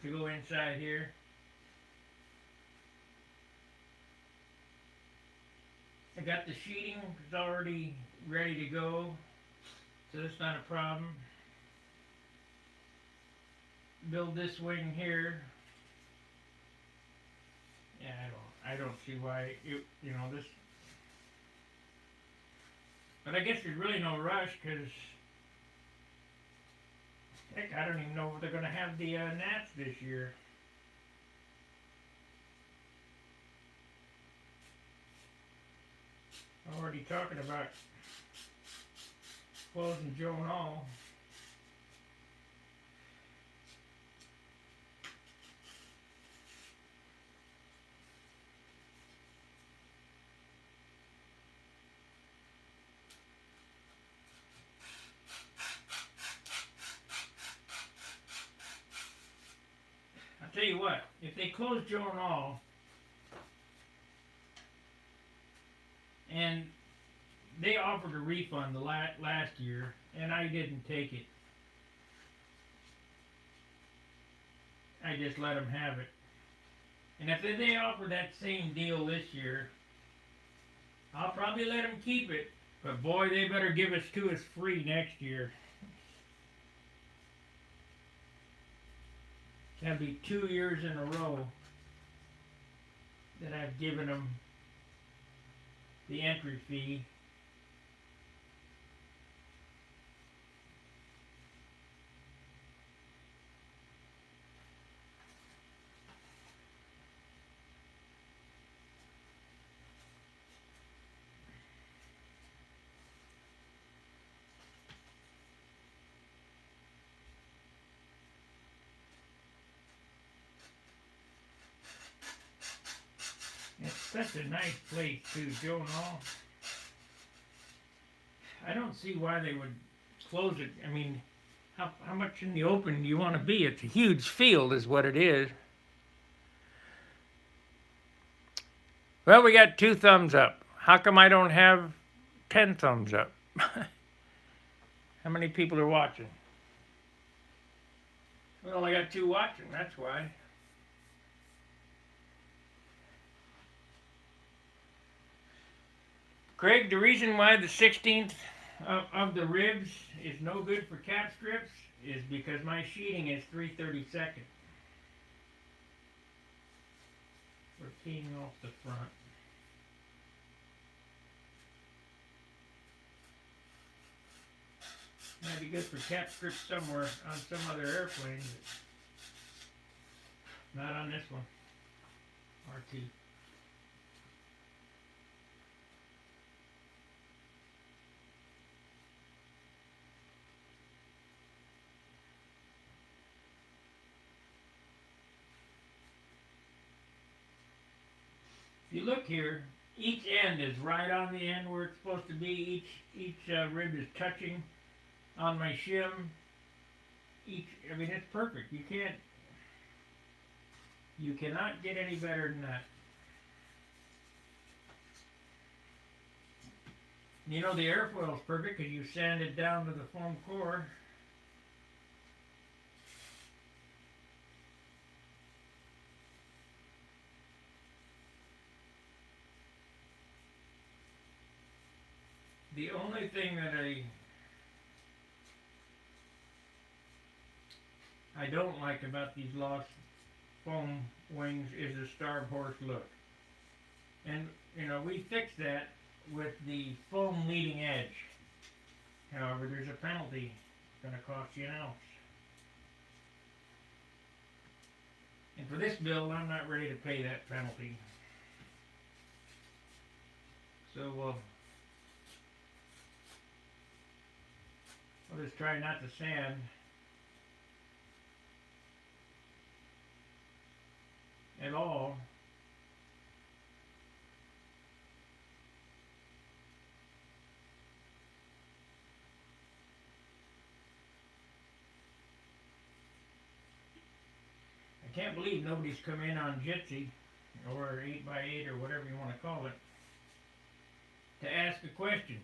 to go inside here. I got the sheeting, it's already ready to go, so that's not a problem. Build this wing here. Yeah, I don't see why this. But I guess there's really no rush, because heck, I don't even know if they're going to have the gnats this year. I'm already talking about closing Joan Hall. I'll tell you what, if they close Joan Hall and they offered a refund the last year and I didn't take it, I just let them have it. And if they offer that same deal this year, I'll probably let them keep it. But boy, they better give us to us free next year. That'll be 2 years in a row that I've given them the entry fee. It's such a nice place too, Joan Hall. I don't see why they would close it. I mean, how much in the open do you want to be? It's a huge field is what it is. Well, we got 2 thumbs up. How come I don't have 10 thumbs up? How many people are watching? Well, I got 2 watching, that's why. Craig, the reason why the 16th of the ribs is no good for cap strips is because my sheeting is 3/32. We're keying off the front. Might be good for cap strips somewhere on some other airplane, but not on this one. RT. If you look here, each end is right on the end where it's supposed to be. Each rib is touching on my shim. I mean, it's perfect. You cannot get any better than that. You know, the airfoil is perfect because you sand it down to the foam core. The only thing that I don't like about these lost foam wings is the starb horse look. And, you know, we fixed that with the foam leading edge. However, there's a penalty. It's going to cost you an ounce. And for this build, I'm not ready to pay that penalty. So, I'll just try not to sand. At all. I can't believe nobody's come in on Jitsi or 8x8 or whatever you want to call it to ask a question.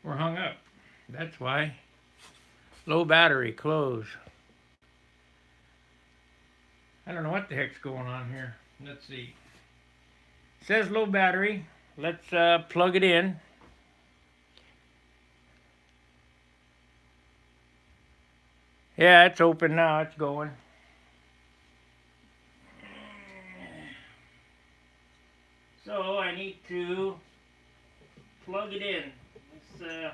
We're hung up. That's why. Low battery, close. I don't know what the heck's going on here. Let's see. It says low battery. Let's plug it in. Yeah, it's open now. It's going. So I need to plug it in. Let's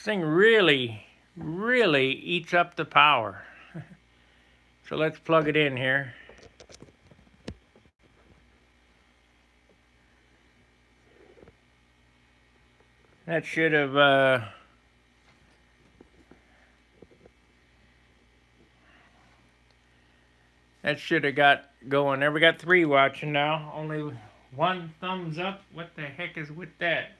this thing really eats up the power. So let's plug it in here. That should have got going there. We got 3 watching now. Only 1 thumbs up. What the heck is with that?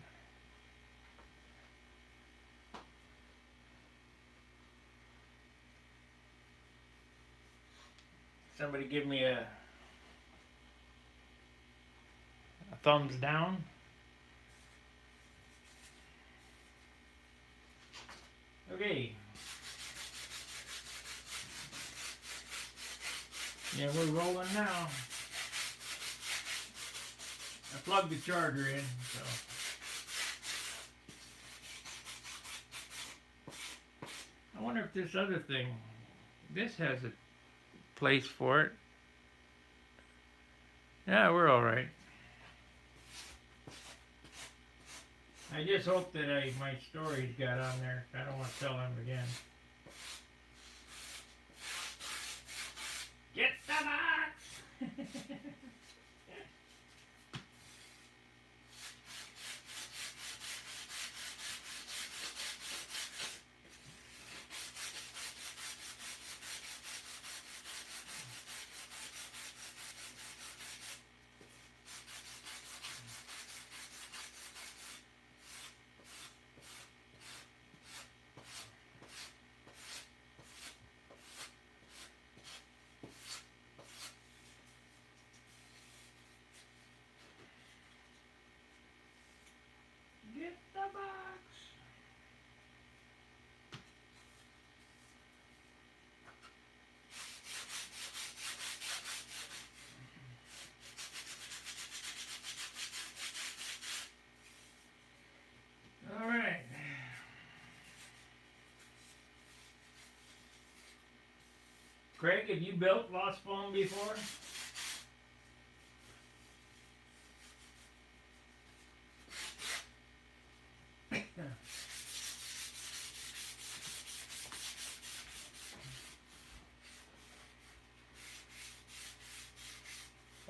Somebody give me a thumbs down. Okay. Yeah, we're rolling now. I plugged the charger in, so. I wonder if this other thing, this has a place for it. Yeah, we're all right. I just hope that my stories got on there. I don't want to tell them again. Get the box! Get the box! All right. Craig, have you built Lost Phone before?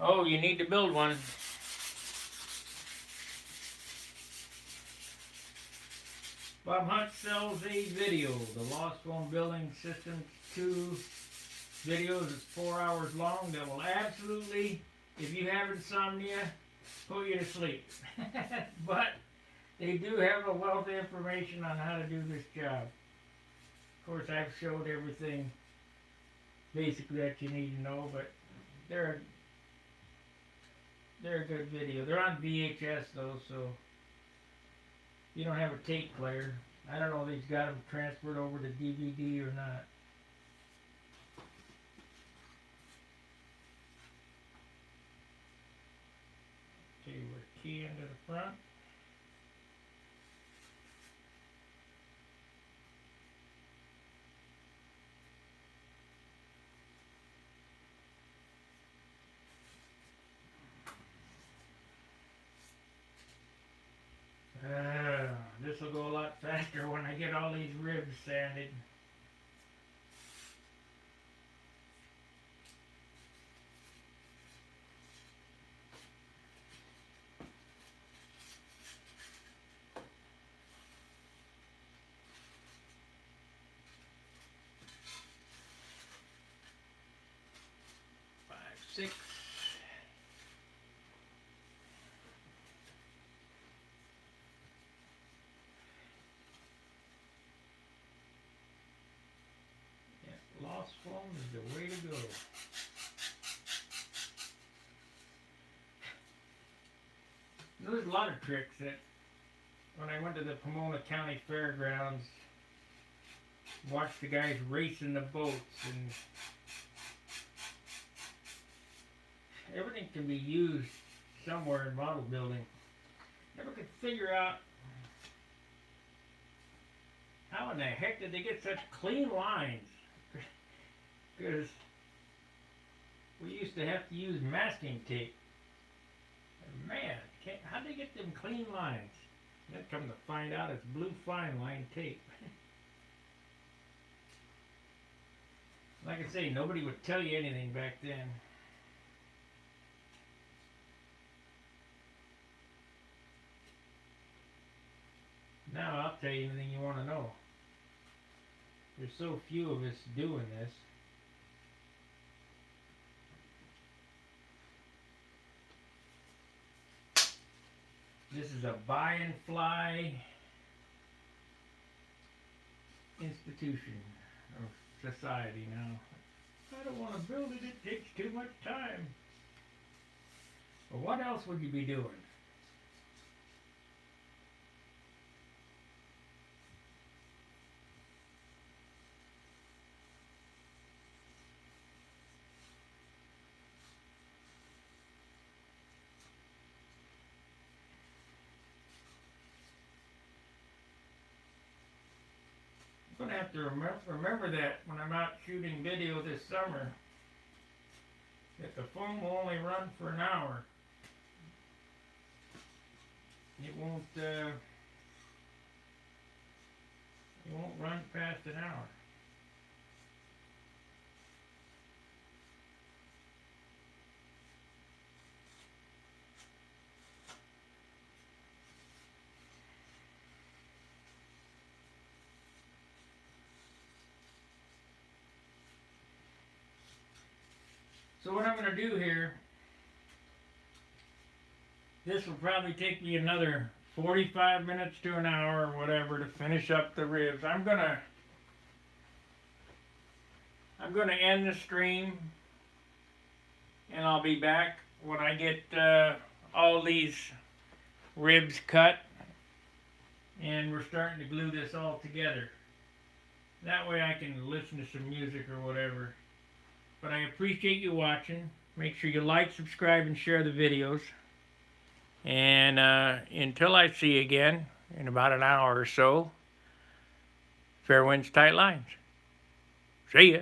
Oh, you need to build one. Bob Hunt sells a video, the Lost Phone Building System 2 videos. It's 4 hours long. That will absolutely, if you have insomnia, put you to sleep. But they do have a wealth of information on how to do this job. Of course, I've showed everything basically that you need to know, but they're a good video. They're on VHS though, so you don't have a tape player. I don't know if he's got them transferred over to DVD or not. Okay, we're key into the front. This will go a lot faster when I get all these ribs sanded. Five, six. Lost Phone is the way to go. There's a lot of tricks that, when I went to the Pomona County Fairgrounds, watched the guys racing the boats, and everything can be used somewhere in model building. Never could figure out how in the heck did they get such clean lines? Because we used to have to use masking tape. And man, how'd they get them clean lines? Then come to find out it's blue fine line tape. Like I say, nobody would tell you anything back then. Now I'll tell you anything you want to know. There's so few of us doing this. This is a buy and fly institution or society now. I don't want to build it, it takes too much time. Well, what else would you be doing? I'm going to have to remember that when I'm out shooting video this summer, that the phone will only run for an hour. It won't run past an hour. So what I'm going to do here, this will probably take me another 45 minutes to an hour or whatever to finish up the ribs. I'm gonna end the stream, and I'll be back when I get all these ribs cut, and we're starting to glue this all together. That way I can listen to some music or whatever. But I appreciate you watching. Make sure you like, subscribe, and share the videos. And until I see you again in about an hour or so, fair winds, tight lines. See ya.